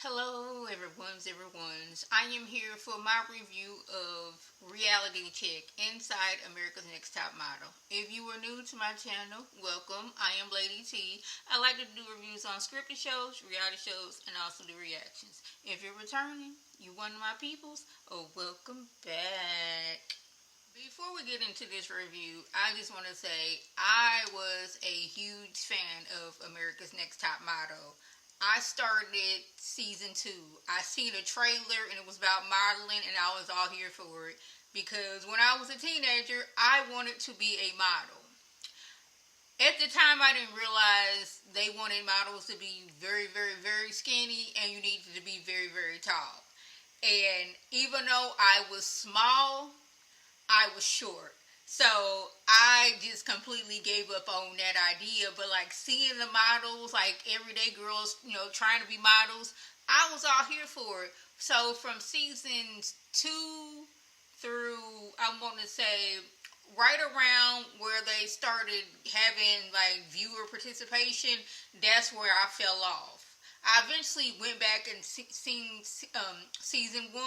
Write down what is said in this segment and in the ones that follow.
Hello, everyone's. I am here for my review of Reality Check Inside America's Next Top Model. If you are new to my channel, welcome. I am Lady T. I like to do reviews on scripted shows, reality shows, and also do reactions. If you're returning, you one of my peoples, welcome back. Before we get into this review, I just want to say I was a huge fan of America's Next Top Model. I started season 2. I seen a trailer and it was about modeling and I was all here for it because when I was a teenager, I wanted to be a model. At the time, I didn't realize they wanted models to be very, very, very skinny and you needed to be very, very tall. And even though I was small, I was short. So I just completely gave up on that idea. But like seeing the models, like everyday girls, trying to be models, I was all here for it. So from seasons 2 through, I want to say, right around where they started having like viewer participation, that's where I fell off. I eventually went back and seen season 1,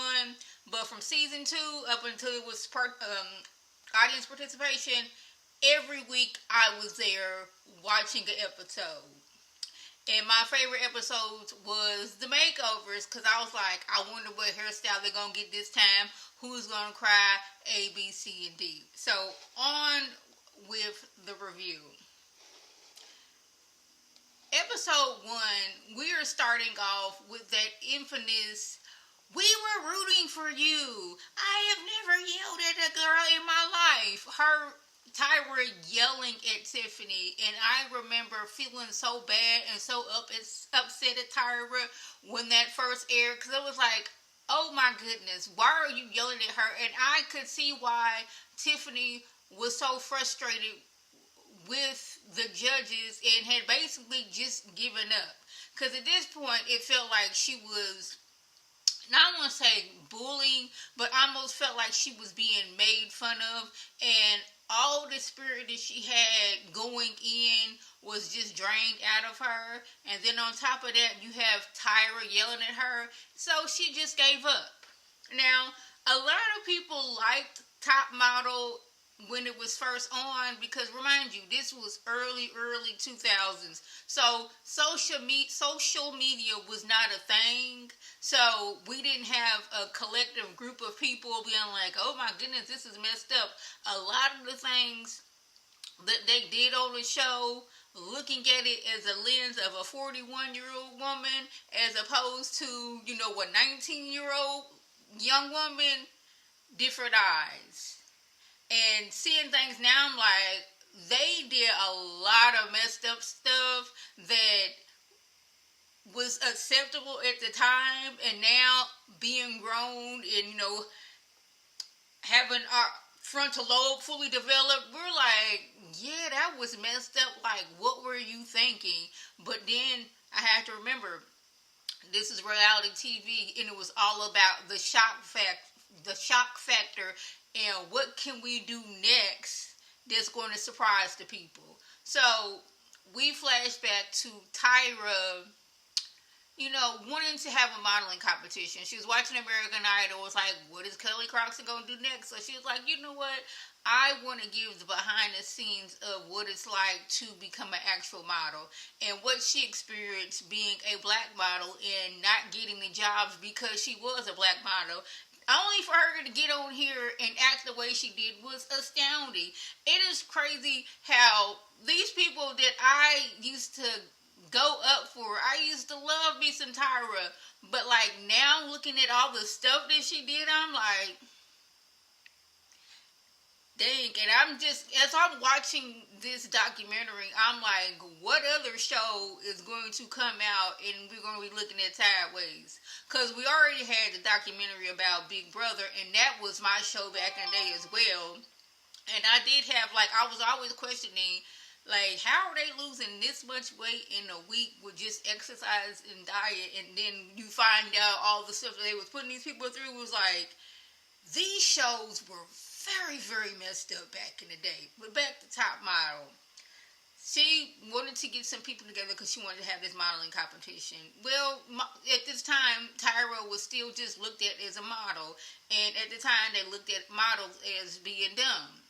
but from season 2 up until it was audience participation, every week I was there watching an episode. And my favorite episodes was the makeovers because I was like, I wonder what hairstyle they're going to get this time. Who's going to cry? A, B, C, and D. So on with the review. Episode 1, we are starting off with that infamous, "We were rooting for you. I have never yelled at a girl in my life." Tyra yelling at Tiffany, and I remember feeling so bad and so upset at Tyra when that first aired because it was like, oh my goodness, why are you yelling at her? And I could see why Tiffany was so frustrated with the judges and had basically just given up. Because at this point, it felt like she was, not want to say bullying, but almost felt like she was being made fun of. And all the spirit that she had going in was just drained out of her. And then on top of that, you have Tyra yelling at her. So she just gave up. Now, a lot of people liked Top Model when it was first on because remind you, this was early 2000s. So social media was not a thing. So we didn't have a collective group of people being like, oh my goodness, this is messed up. A lot of the things that they did on the show, looking at it as a lens of a 41-year-old woman as opposed to, a 19-year-old young woman, different eyes. And seeing things now, I'm like, they did a lot of messed up stuff that was acceptable at the time, and now being grown and, having our frontal lobe fully developed, we're like, yeah, that was messed up. Like, what were you thinking? But then I have to remember, this is reality TV, and it was all about the shock factor, and what can we do next that's going to surprise the people. So we flash back to Tyra, wanting to have a modeling competition. She was watching American Idol, was like, what is Kelly Clarkson going to do next? So she was like, you know what? I want to give the behind the scenes of what it's like to become an actual model and what she experienced being a black model and not getting the jobs because she was a black model. Only for her to get on here and act the way she did was astounding. It is crazy how these people that I used to go up for, I used to love me some Tyra, but like now looking at all the stuff that she did, I'm like, dang. And as I'm watching this documentary, I'm like, what other show is going to come out and we're going to be looking at sideways? Because we already had the documentary about Big Brother, and that was my show back in the day as well. And I did have, I was always questioning, how are they losing this much weight in a week with just exercise and diet? And then you find out all the stuff that they was putting these people through was like, these shows were very, very messed up back in the day. But back to Top Model. She wanted to get some people together because she wanted to have this modeling competition. Well, at this time, Tyra was still just looked at as a model, and at the time, they looked at models as being dumb,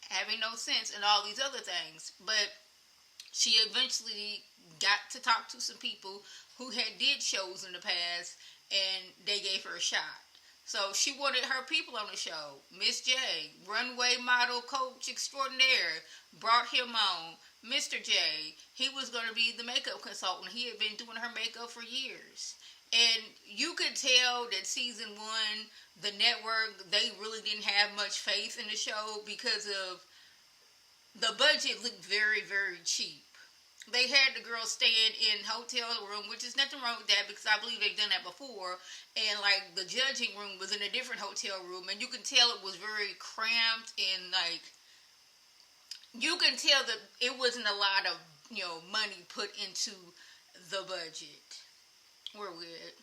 having no sense, and all these other things. But she eventually got to talk to some people who had did shows in the past, and they gave her a shot. So she wanted her people on the show. Miss J, runway model coach extraordinaire, brought him on. Mr. J, he was going to be the makeup consultant. He had been doing her makeup for years. And you could tell that season one, the network, they really didn't have much faith in the show because of the budget looked very, very cheap. They had the girls staying in hotel room, which is nothing wrong with that because I believe they've done that before. And like the judging room was in a different hotel room, and you can tell it was very cramped and like you can tell that it wasn't a lot of money put into the budget. Where we at?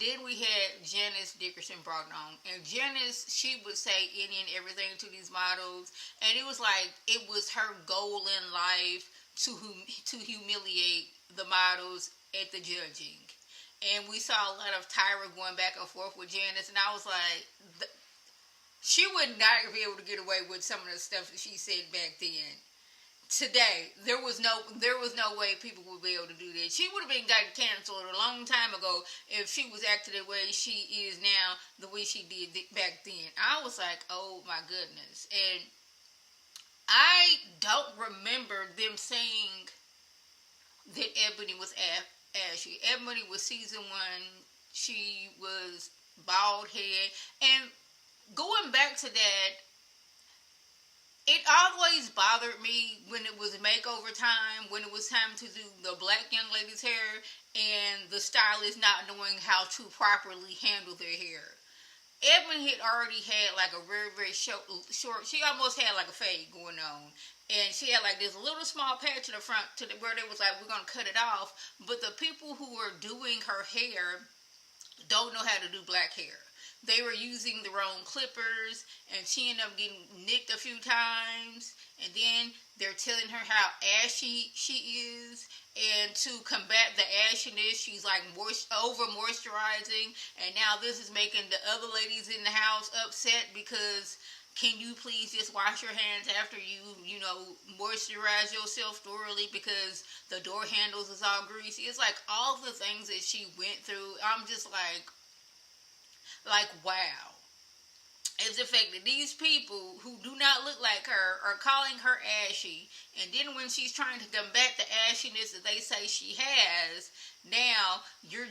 Then we had Janice Dickerson brought on. And Janice, she would say any and everything to these models. And it was like, it was her goal in life to humiliate the models at the judging. And we saw a lot of Tyra going back and forth with Janice. And I was like, she would not be able to get away with some of the stuff that she said back then. Today, there was no way people would be able to do that. She would have been gotten canceled a long time ago if she was acting the way she is now, the way she did back then. I was like, oh my goodness. And I don't remember them saying that Ebony was ashy. Ebony was season one. She was bald head. And going back to that, it always bothered me when it was makeover time, when it was time to do the black young lady's hair, and the stylist not knowing how to properly handle their hair. Ebony had already had like a very, very short, she almost had like a fade going on. And she had like this little small patch in the front where they was like, we're going to cut it off. But the people who were doing her hair don't know how to do black hair. They were using the wrong clippers, and she ended up getting nicked a few times. And then they're telling her how ashy she is. And to combat the ashiness, she's like over moisturizing. And now this is making the other ladies in the house upset because can you please just wash your hands after you moisturize yourself thoroughly because the door handles is all greasy. It's like all the things that she went through. I'm just like, wow. It's the fact that these people who do not look like her are calling her ashy, and then when she's trying to combat the ashiness that they say she has, now you're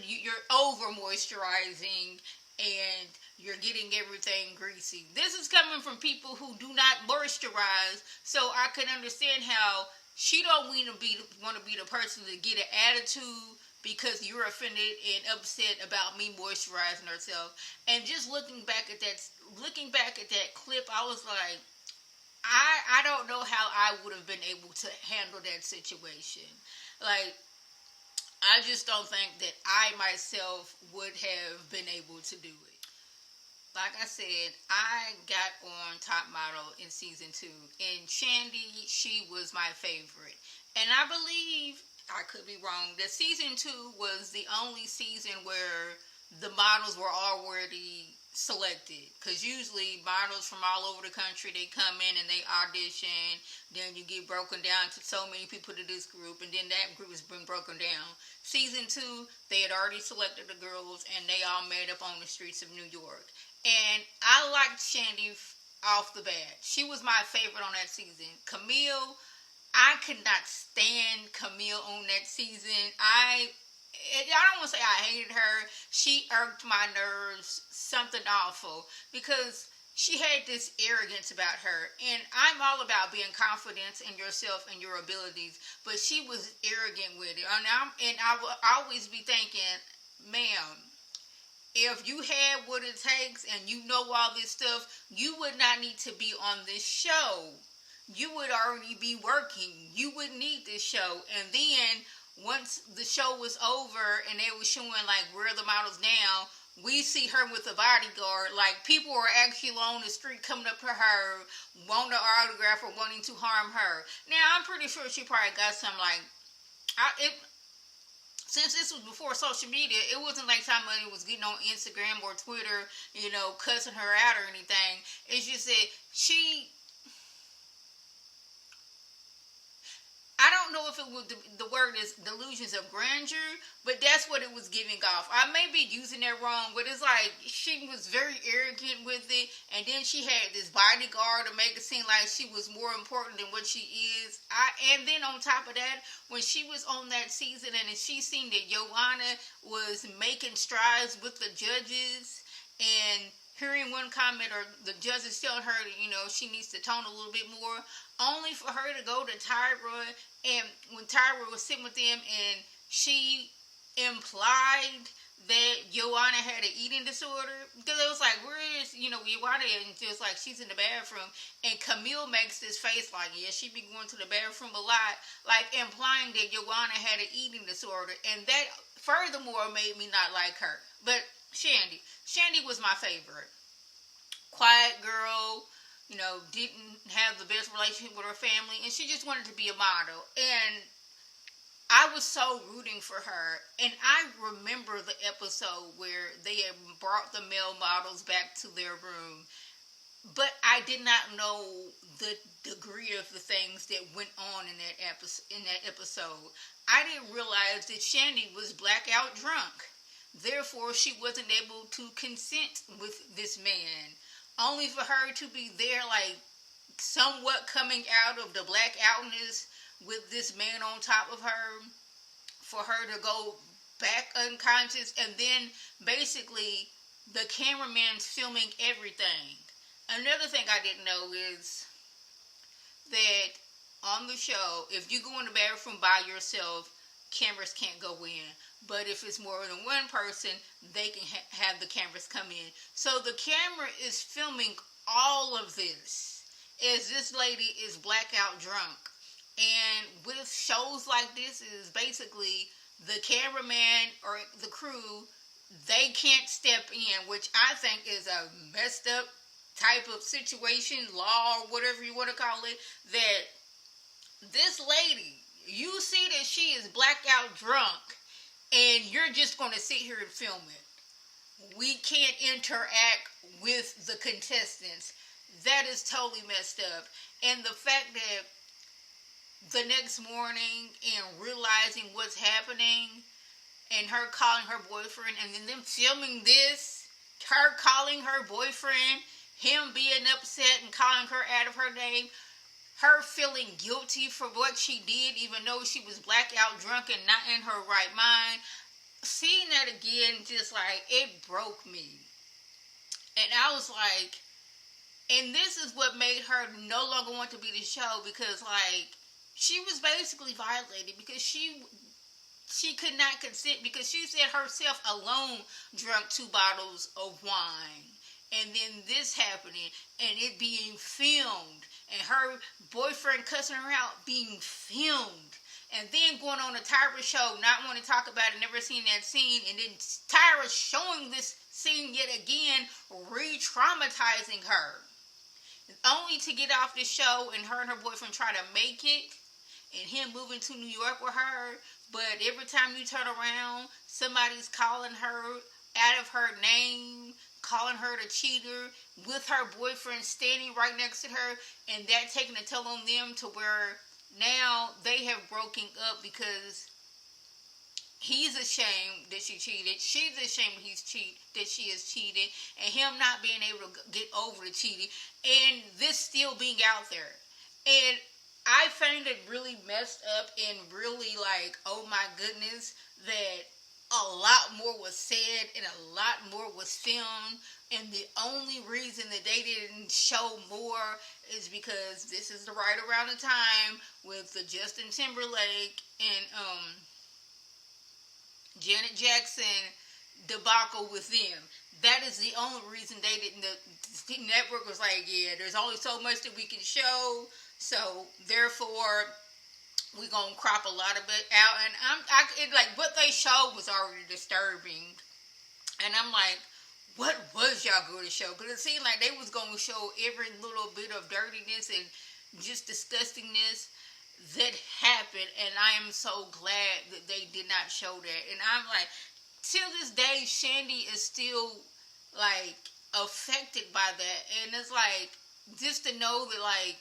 over moisturizing and you're getting everything greasy. This is coming from people who do not moisturize, so I can understand how she don't want to be the person to get an attitude because you're offended and upset about me moisturizing herself. And just looking back at that clip, I was like, I don't know how I would have been able to handle that situation. Like, I just don't think that I myself would have been able to do it. Like I said, I got on Top Model in season 2, and Shandy, she was my favorite. And I believe, I could be wrong, that season 2 was the only season where the models were already selected. Because usually models from all over the country, they come in and they audition, then you get broken down to so many people to this group, and then that group has been broken down. Season 2, they had already selected the girls, and they all met up on the streets of New York. And I liked Shandy off the bat. She was my favorite on that season. Camille, I could not stand Camille on that season. I don't want to say I hated her. She irked my nerves, something awful, because she had this arrogance about her. And I'm all about being confident in yourself and your abilities, but she was arrogant with it. And I will always be thinking, ma'am, if you had what it takes and you know all this stuff, you would not need to be on this show. You would already be working. You wouldn't need this show. And then once the show was over and they were showing like where the models now, we see her with a bodyguard. Like, people are actually on the street coming up to her, wanting an autograph or wanting to harm her. Now, I'm pretty sure she probably got some, like, since this was before social media, it wasn't like somebody was getting on Instagram or Twitter, cussing her out or anything. It's just that I don't know if it was the word is delusions of grandeur, but that's what it was giving off. I may be using that wrong, but it's like she was very arrogant with it, and then she had this bodyguard to make it seem like she was more important than what she is. And then on top of that, when she was on that season and she seen that Joanna was making strides with the judges, and hearing one comment or the judges telling her that, she needs to tone a little bit more, only for her to go to Tyra, and when Tyra was sitting with them and she implied that Joanna had an eating disorder, because it was like, where is, Joanna, and just like, she's in the bathroom, and Camille makes this face like, yeah, she be going to the bathroom a lot, like implying that Joanna had an eating disorder, and that furthermore made me not like her. But Shandy was my favorite. Quiet girl, didn't have the best relationship with her family, and she just wanted to be a model. And I was so rooting for her. And I remember the episode where they had brought the male models back to their room, but I did not know the degree of the things that went on in that episode. I didn't realize that Shandy was blackout drunk. Therefore, she wasn't able to consent with this man. Only for her to be there, like, somewhat coming out of the blackoutness with this man on top of her, for her to go back unconscious, and then basically the cameraman's filming everything. Another thing I didn't know is that on the show, if you go in the bathroom by yourself, cameras can't go in. But if it's more than one person, they can have the cameras come in. So the camera is filming all of this as this lady is blackout drunk. And with shows like this, is basically the cameraman or the crew, they can't step in, which I think is a messed up type of situation, law, or whatever you want to call it, that this lady, you see that she is blackout drunk, and you're just going to sit here and film it. We can't interact with the contestants. That is totally messed up. And the fact that the next morning and realizing what's happening, and her calling her boyfriend, and then them filming this, her calling her boyfriend, him being upset and calling her out of her name, her feeling guilty for what she did, even though she was blackout drunk and not in her right mind. Seeing that again, just like, it broke me. And I was like, and this is what made her no longer want to be the show, because, like, she was basically violated because she could not consent, because she said herself alone drank 2 bottles of wine. And then this happening, and it being filmed, and her boyfriend cussing her out being filmed, and then going on a Tyra show, not wanting to talk about it, never seen that scene, and then Tyra showing this scene yet again, re-traumatizing her. Only to get off the show and her boyfriend try to make it, and him moving to New York with her, but every time you turn around, somebody's calling her out of her name, calling her the cheater, with her boyfriend standing right next to her, and that taking a toll on them to where now they have broken up, because he's ashamed that she cheated, she's ashamed that she has cheated, and him not being able to get over the cheating, and this still being out there. And I find it really messed up, and really like, oh my goodness, that a lot more was said and a lot more was filmed, and the only reason that they didn't show more is because this is right around the time with the Justin Timberlake and Janet Jackson debacle with them. That is the only reason they didn't. The network was like, yeah, there's only so much that we can show, so therefore we're gonna crop a lot of it out. And like what they showed was already disturbing. And I'm like, what was y'all going to show? Because it seemed like they was going to show every little bit of dirtiness and just disgustingness that happened. And I am so glad that they did not show that. And I'm like, till this day, Shandy is still like affected by that. And it's like, just to know that like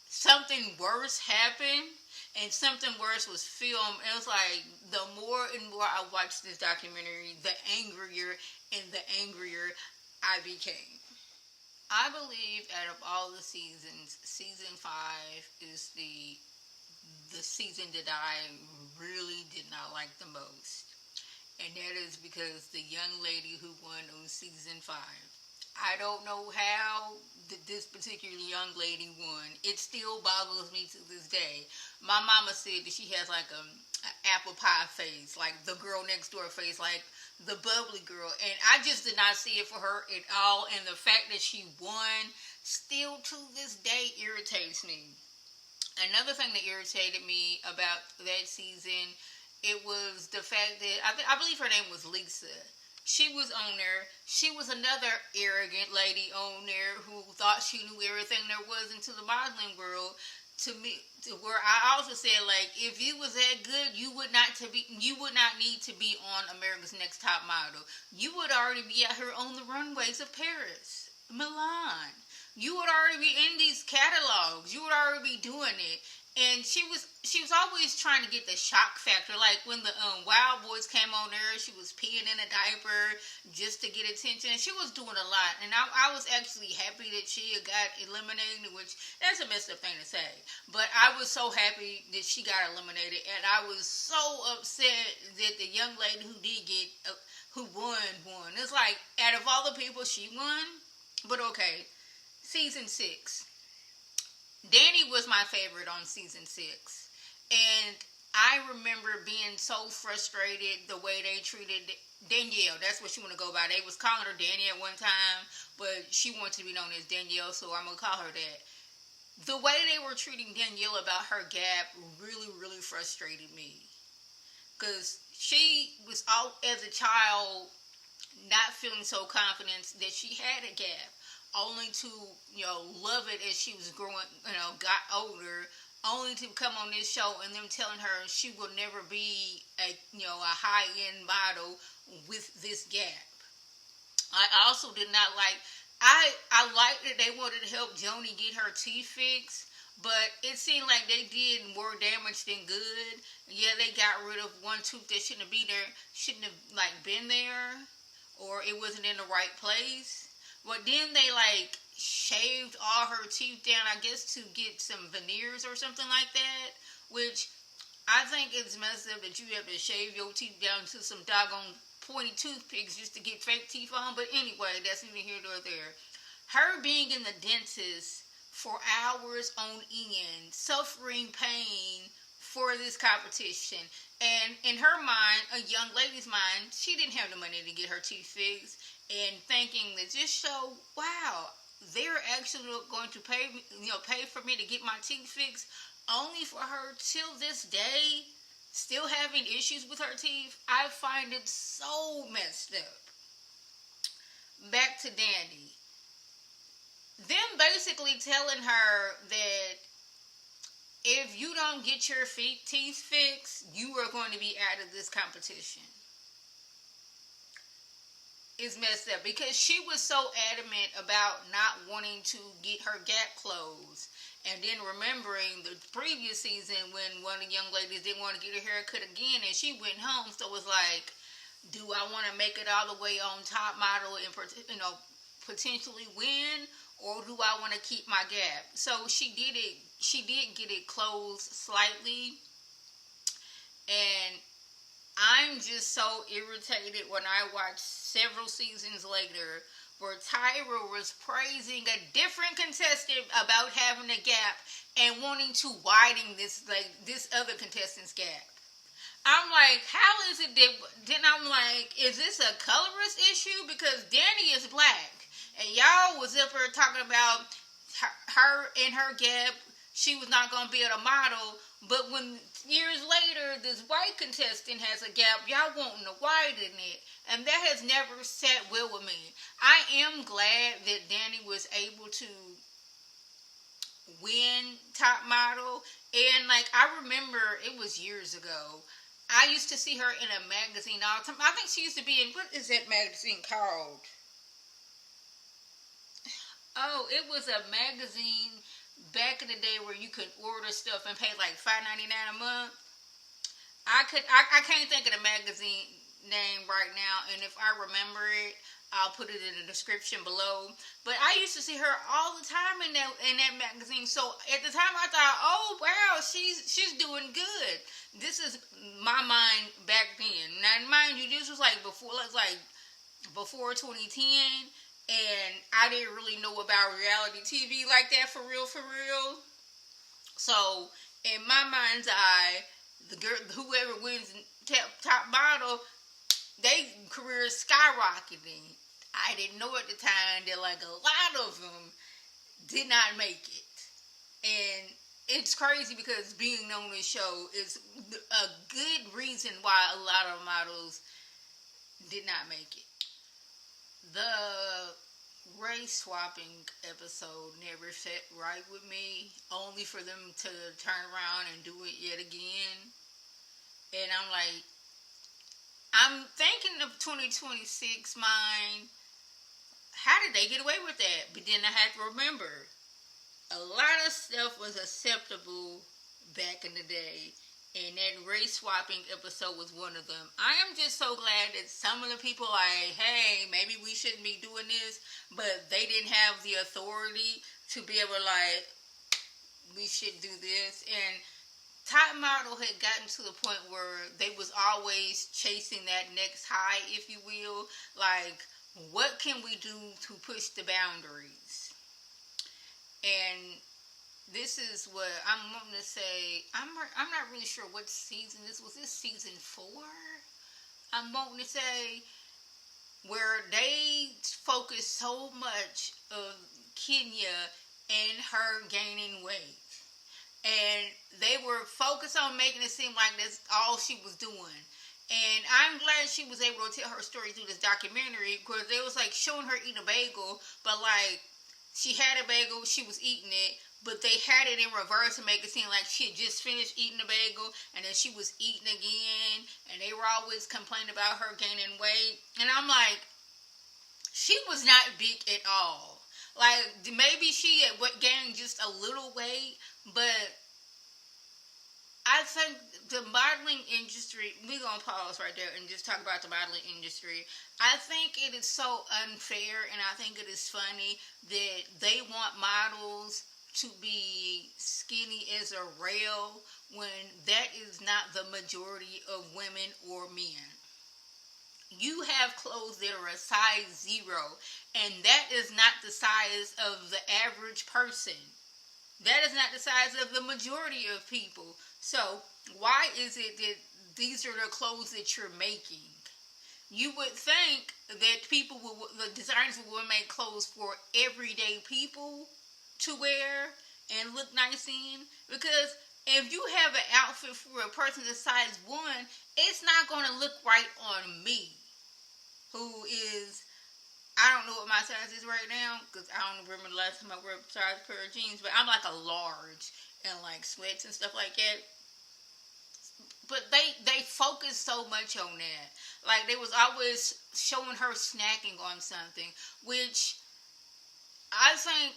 something worse happened and something worse was filmed. It was like the more and more I watched this documentary, the angrier and the angrier I became. I believe out of all the seasons, season 5 is the season that I really did not like the most. And that is because the young lady who won on season 5. I don't know how this particular young lady won. It still boggles me to this day. My mama said that she has like an apple pie face, like the girl next door face, like the bubbly girl. And I just did not see it for her at all. And the fact that she won still to this day irritates me. Another thing that irritated me about that season, it was the fact that I believe her name was Lisa. She was on there. She was another arrogant lady on there who thought she knew everything there was into the modeling world. To me, to where I also said, like, if you was that good, you would not need to be on America's Next Top Model. You would already be out here on the runways of Paris, Milan. You would already be in these catalogs. You would already be doing it. And she was always trying to get the shock factor. Like when the Wild Boys came on there, she was peeing in a diaper just to get attention. She was doing a lot. And I was actually happy that she got eliminated, which that's a messed up thing to say. But I was so happy that she got eliminated. And I was so upset that the young lady who did get, who won. It's like, out of all the people, she won. But okay, season 6. Danny was my favorite on season 6. And I remember being so frustrated the way they treated Danielle. That's what she want to go by. They was calling her Danny at one time, but she wanted to be known as Danielle, so I'm going to call her that. The way they were treating Danielle about her gap really, really frustrated me. Because she was out as a child not feeling so confident that she had a gap. Only to, love it as she was growing, got older, only to come on this show and them telling her she will never be a high-end model with this gap. I also did not like, I liked that they wanted to help Joni get her teeth fixed, but it seemed like they did more damage than good. Yeah, they got rid of one tooth that shouldn't have been there, or it wasn't in the right place. But then they shaved all her teeth down, I guess, to get some veneers or something like that. Which I think it's messed up that you have to shave your teeth down to some doggone pointy toothpicks just to get fake teeth on. But anyway, that's neither here nor there. Her being in the dentist for hours on end, suffering pain for this competition. And in her mind, a young lady's mind, she didn't have the money to get her teeth fixed. And thinking that this show, wow, they're actually going to pay for me to get my teeth fixed, only for her till this day still having issues with her teeth. I find it so messed up. Back to Danny. Them basically telling her that if you don't get your teeth fixed, you are going to be out of this competition. Is messed up because she was so adamant about not wanting to get her gap closed, and then remembering the previous season when one of the young ladies didn't want to get her hair cut again and she went home. So it was like, do I want to make it all the way on top model and potentially win, or do I want to keep my gap? So she did it. She did get it closed slightly, and I'm just so irritated when I watch several seasons later where Tyra was praising a different contestant about having a gap and wanting to widen this other contestant's gap. I'm like, how is it that, then I'm like, is this a colorist issue? Because Danny is black and y'all was up here talking about her and her gap, she was not going to be able to model. But when years later, this white contestant has a gap. Y'all wanting to widen it. And that has never sat well with me. I am glad that Danny was able to win Top Model. And, like, I remember it was years ago. I used to see her in a magazine all the time. I think she used to be in, what is that magazine called? Oh, it was a magazine back in the day where you could order stuff and pay like $5.99 a month. I can't think of the magazine name right now, and if I remember it, I'll put it in the description below. But I used to see her all the time in that magazine. So at the time, I thought, oh wow, she's doing good. This is my mind back then. Now, mind you, this was like before 2010. And I didn't really know about reality TV like that for real. So, in my mind's eye, the girl, whoever wins top model, they career is skyrocketing. I didn't know at the time that like a lot of them did not make it. And it's crazy because being on this show is a good reason why a lot of models did not make it. The race swapping episode never set right with me, only for them to turn around and do it yet again. And I'm thinking of 2026 mind, how did they get away with that? But then I had to remember, a lot of stuff was acceptable back in the day. And that race swapping episode was one of them. I am just so glad that some of the people like, hey, maybe we shouldn't be doing this, but they didn't have the authority to be able to like, we should do this. And Top Model had gotten to the point where they was always chasing that next high, if you will. Like, what can we do to push the boundaries? And this is what I'm wanting to say. I'm not really sure what season this was. This season 4? I'm wanting to say where they focus so much of Kenya and her gaining weight. And they were focused on making it seem like that's all she was doing. And I'm glad she was able to tell her story through this documentary, because they was like showing her eating a bagel, but like she had a bagel, she was eating it, but they had it in reverse to make it seem like she had just finished eating the bagel and then she was eating again, and they were always complaining about her gaining weight. And I'm like, she was not big at all. Like, maybe she had gained just a little weight, but I think the modeling industry, we're going to pause right there and just talk about the modeling industry. I think it is so unfair, and I think it is funny that they want models to be skinny as a rail when that is not the majority of women or men. You have clothes that are a size 0, and that is not the size of the average person. That is not the size of the majority of people. So, why is it that these are the clothes that you're making? You would think that the designers would make clothes for everyday people to wear and look nice in. Because if you have an outfit for a person that's size 1, it's not going to look right on me, who is, I don't know what my size is right now, because I don't remember the last time I wore a size pair of jeans, but I'm like a large and like sweats and stuff like that. But they focus so much on that. Like, they was always showing her snacking on something, which I think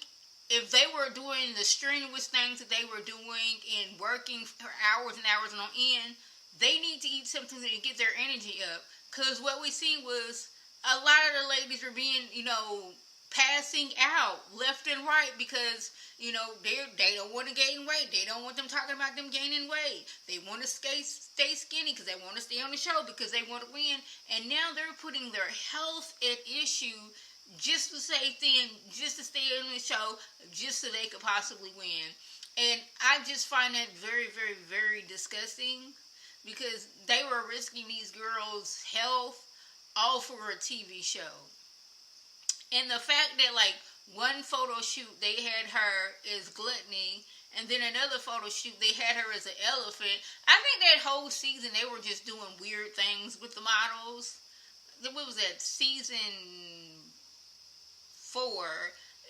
if they were doing the strenuous things that they were doing and working for hours and hours on end, they need to eat something to get their energy up. Because what we seen was a lot of the ladies were being, passing out left and right because, they don't want to gain weight. They don't want them talking about them gaining weight. They want to stay skinny because they want to stay on the show because they want to win. And now they're putting their health at issue just to stay thin, just to stay on the show, just so they could possibly win. And I just find that very, very, very disgusting, because they were risking these girls' health all for a TV show. And the fact that, like, one photo shoot, they had her as gluttony, And then another photo shoot, they had her as an elephant. I think that whole season they were just doing weird things with the models. What was that, season 4?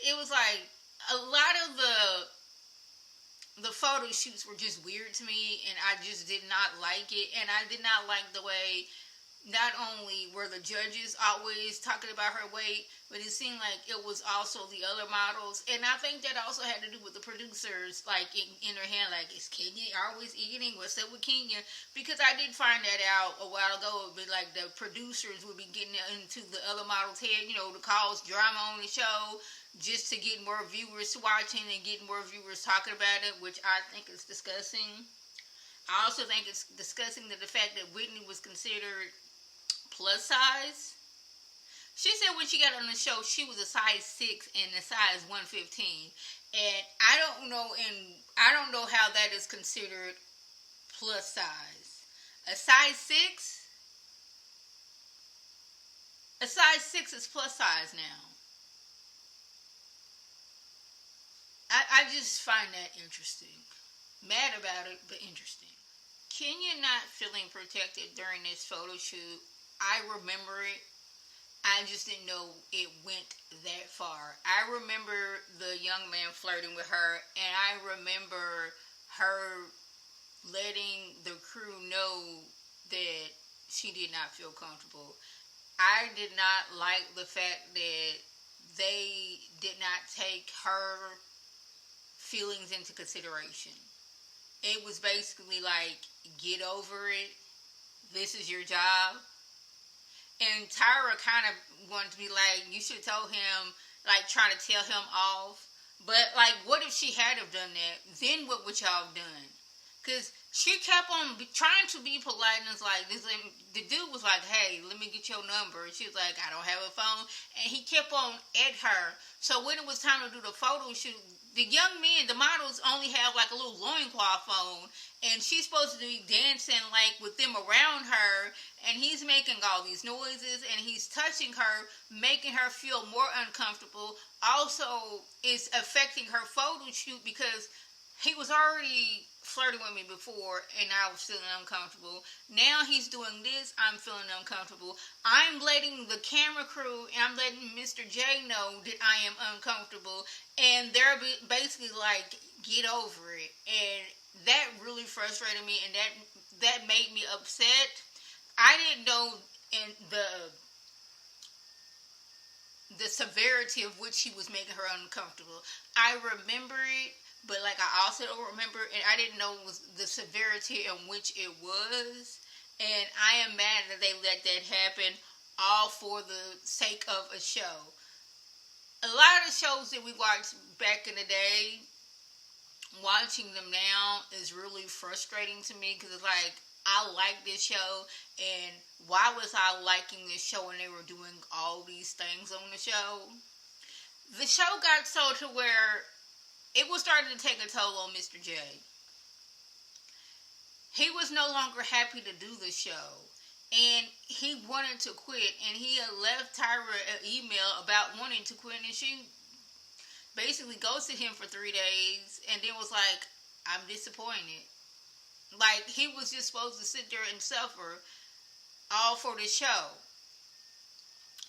It was like a lot of the photo shoots were just weird to me, and I just did not like it. And I did not like the way not only were the judges always talking about her weight, but it seemed like it was also the other models. And I think that also had to do with the producers, like in her hand, like, is Kenya always eating? What's up with Kenya? Because I did find that out a while ago. It would be like the producers would be getting into the other model's head, to cause drama on the show, just to get more viewers watching and get more viewers talking about it, which I think is disgusting. I also think it's disgusting that the fact that Whitney was considered plus size. She said when she got on the show, she was a size 6 and a size 115. And I don't know how that is considered plus size. A size 6? A size 6 is plus size now. I just find that interesting. Mad about it, but interesting. Kenya not feeling protected during this photo shoot, I remember it. I just didn't know it went that far. I remember the young man flirting with her, and I remember her letting the crew know that she did not feel comfortable. I did not like the fact that they did not take her feelings into consideration. It was basically like, get over it. This is your job. And Tyra kind of wanted to be like, you should have told him, like, trying to tell him off. But, like, what if she had have done that? Then what would y'all have done? Because she kept on trying to be polite, and it's like, the dude was like, hey, let me get your number. And she was like, I don't have a phone. And he kept on at her. So when it was time to do the photo shoot, the young men, the models, only have like a little loincloth on, and she's supposed to be dancing like with them around her, and he's making all these noises, and he's touching her, making her feel more uncomfortable. Also, it's affecting her photo shoot because he was already flirting with me before, and I was feeling uncomfortable. Now he's doing this, I'm feeling uncomfortable. I'm letting the camera crew and I'm letting Mr. J know that I am uncomfortable, and they're basically like, get over it. And that really frustrated me, and that made me upset. I didn't know in the severity of which he was making her uncomfortable. I remember it, but like I also don't remember, and I didn't know the severity in which it was. And I am mad that they let that happen, all for the sake of a show. A lot of the shows that we watched back in the day, watching them now is really frustrating to me, because it's like, I like this show, and why was I liking this show when they were doing all these things on the show? The show got so to where it was starting to take a toll on Mr. J. He was no longer happy to do the show, and he wanted to quit, and he had left Tyra an email about wanting to quit, and she basically ghosted him for 3 days, and then was like, I'm disappointed. Like, he was just supposed to sit there and suffer all for the show.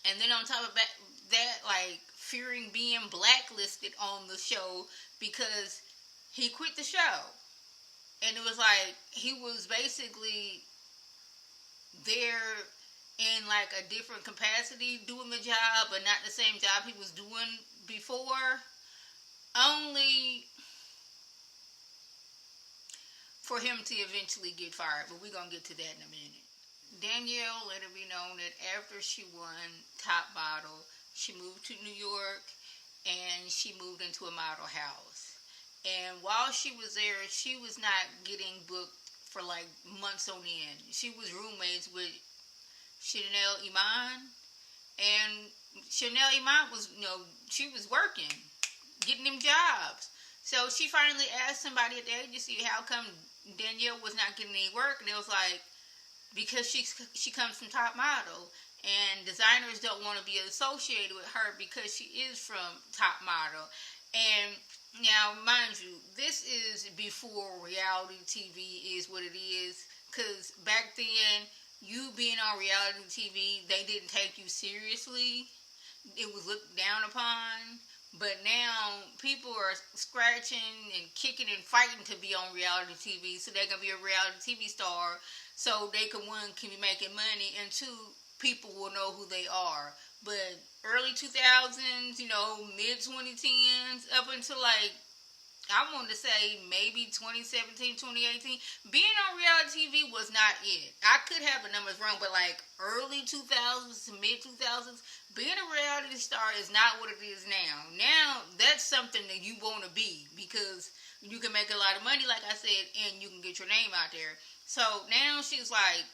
And then on top of that, like, fearing being blacklisted on the show because he quit the show. And it was like, he was basically there in, like, a different capacity doing the job, but not the same job he was doing before. Only for him to eventually get fired, but we're going to get to that in a minute. Danielle let it be known that after she won Top Model, she moved to New York, and she moved into a model house. And while she was there, she was not getting booked for like months on end. She was roommates with Chanel Iman, and Chanel Iman was, she was working, getting them jobs. So she finally asked somebody at the agency how come Danielle was not getting any work, and it was like, because she comes from Top Model, and designers don't want to be associated with her because she is from Top Model. And Now, mind you, this is before reality TV is what it is. Because back then, you being on reality TV, they didn't take you seriously. It was looked down upon. But now people are scratching and kicking and fighting to be on reality TV, so they can be a reality TV star, so they can one can be making money, and two people will know who they are. But early 2000s, mid 2010s, up until like I want to say maybe 2017, 2018. Being on reality TV was not it. I could have the numbers wrong, but like early 2000s to mid 2000s, being a reality star is not what it is now. Now, that's something that you want to be because you can make a lot of money, like I said, and you can get your name out there. So now she's like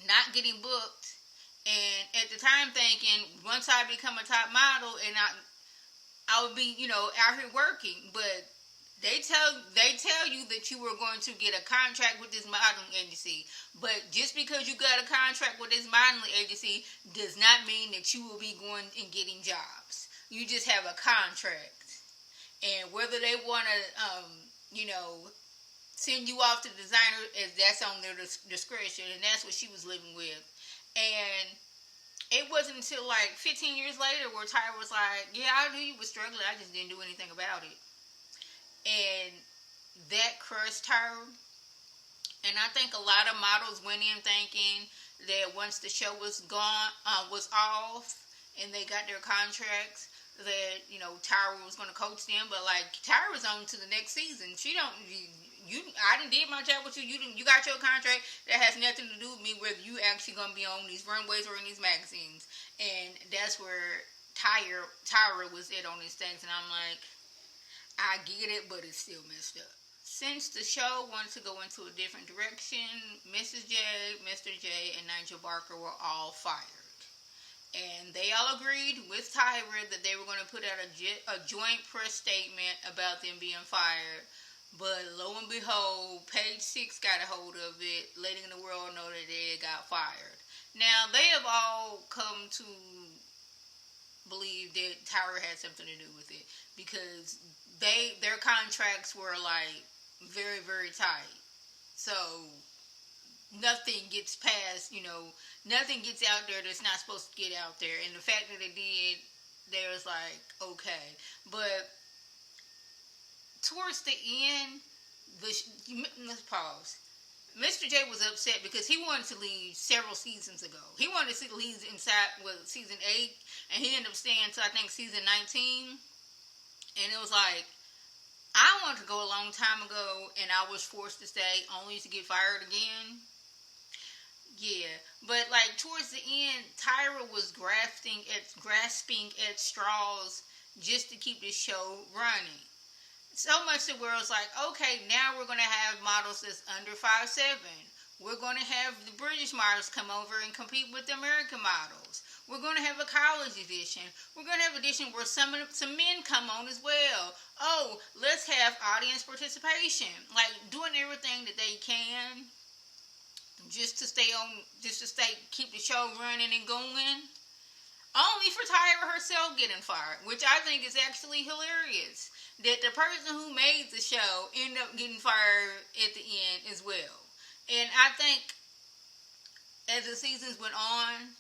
not getting booked. And at the time thinking, once I become a top model and I would be, out here working, but they tell you that you were going to get a contract with this modeling agency, but just because you got a contract with this modeling agency does not mean that you will be going and getting jobs. You just have a contract, and whether they want to, send you off to the designer, as that's on their discretion, and that's what she was living with, and it wasn't until like 15 years later where Tyra was like, yeah, I knew you were struggling. I just didn't do anything about it. And that crushed her. And I think a lot of models went in thinking that once the show was was off, and they got their contracts, that, Tyra was going to coach them. But like, Tyra's on to the next season. She don't... I done did my job with you. You got your contract. That has nothing to do with me, whether you actually gonna be on these runways or in these magazines. And that's where Tyra was it on these things. And I'm like, I get it, but it's still messed up. Since the show wanted to go into a different direction, Mrs. J, Mr. J, and Nigel Barker were all fired. And they all agreed with Tyra that they were going to put out a joint press statement about them being fired. But lo and behold, Page 6 got a hold of it, letting the world know that they got fired. Now, they have all come to believe that Tyra had something to do with it, because their contracts were like very, very tight. So nothing gets past, nothing gets out there that's not supposed to get out there. And the fact that it did, there was like, okay. But towards the end, let's pause. Mr. J was upset because he wanted to leave several seasons ago. He wanted to leave inside season 8, and he ended up staying until I think season 19. And it was like, I wanted to go a long time ago, and I was forced to stay only to get fired again. Yeah, but like towards the end, Tyra was grasping at straws just to keep this show running. So much the world's like, okay, now we're going to have models that's under 5'7". We're going to have the British models come over and compete with the American models. We're going to have a college edition. We're going to have an edition where some men come on as well. Oh, let's have audience participation. Like, doing everything that they can just to keep the show running and going. Only for Tyra herself getting fired, which I think is actually hilarious. That the person who made the show ended up getting fired at the end as well. And I think as the seasons went on,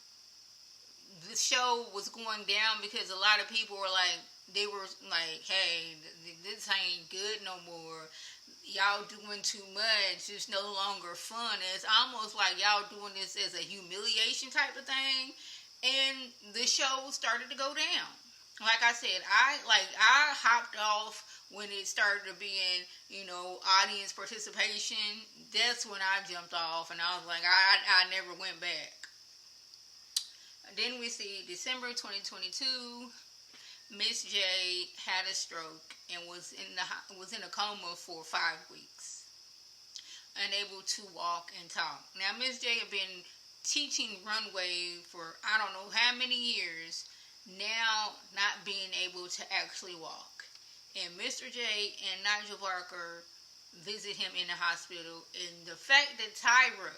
the show was going down because a lot of people were like, hey, this ain't good no more. Y'all doing too much. It's no longer fun. It's almost like y'all doing this as a humiliation type of thing. And the show started to go down. Like I said, I hopped off when it started to being, audience participation. That's when I jumped off, and I was like, I never went back. Then we see December 2022, Miss J had a stroke and was in a coma for 5 weeks, unable to walk and talk. Now, Miss J had been teaching runway for I don't know how many years, now not being able to actually walk. And Mr. J and Nigel Barker visit him in the hospital, and the fact that Tyra,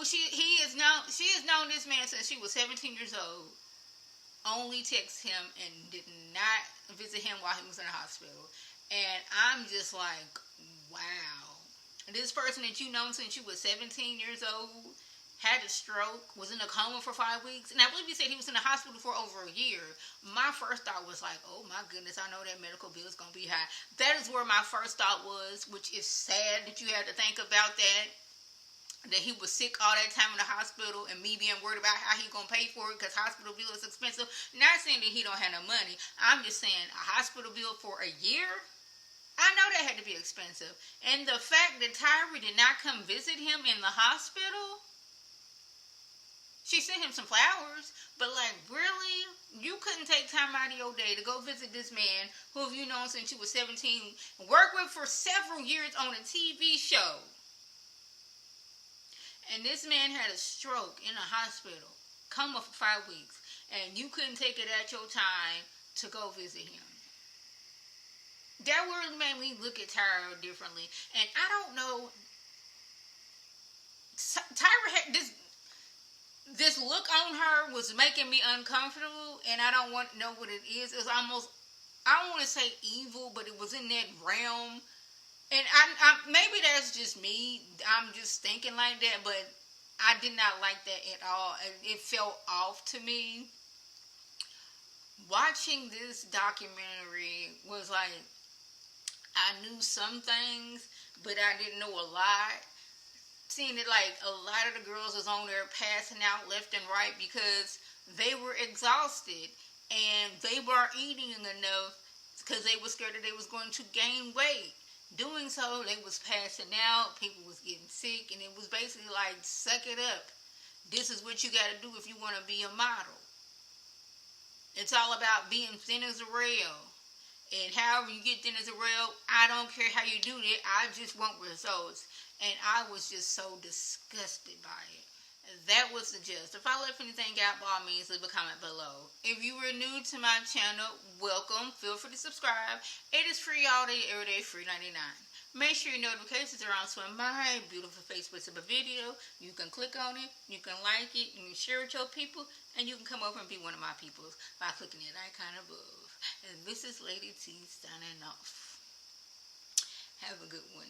she has known this man since she was 17 years old, only texted him and did not visit him while he was in the hospital. And I'm just like, wow. This person that you known since you was 17 years old had a stroke, was in a coma for 5 weeks, and I believe you said he was in the hospital for over a year. My first thought was like, oh my goodness, I know that medical bill is going to be high. That is where my first thought was, which is sad that you had to think about that he was sick all that time in the hospital, and me being worried about how he going to pay for it because hospital bill is expensive. Not saying that he don't have no money. I'm just saying a hospital bill for a year, I know that had to be expensive. And the fact that Tyra did not come visit him in the hospital, she sent him some flowers, but like, really? You couldn't take time out of your day to go visit this man who you known since you was 17, worked with for several years on a TV show. And this man had a stroke in a hospital, coma for 5 weeks, and you couldn't take it at your time to go visit him. That really made me look at Tyra differently. And I don't know, Tyra had this look on her was making me uncomfortable, and I don't want to know what it is. It's almost, I don't want to say evil, but it was in that realm. And I maybe that's just me. I'm just thinking like that, but I did not like that at all. It felt off to me. Watching this documentary was like, I knew some things, but I didn't know a lot. Seeing it like a lot of the girls was on there passing out left and right because they were exhausted and they weren't eating enough because they were scared that they was going to gain weight. Doing so, they was passing out, people was getting sick, and it was basically like, suck it up. This is what you got to do if you want to be a model. It's all about being thin as a rail. And however you get thin as a rail, I don't care how you do it. I just want results. And I was just so disgusted by it. That was the gist. If I left anything out, by all means, leave a comment below. If you were new to my channel, welcome. Feel free to subscribe. It is free all day, every day, free 99. Make sure your notifications are on so when my beautiful face puts up a video, you can click on it, you can like it, you can share it with your people, and you can come over and be one of my peoples by clicking that icon above. And this is Lady T signing off. Have a good one.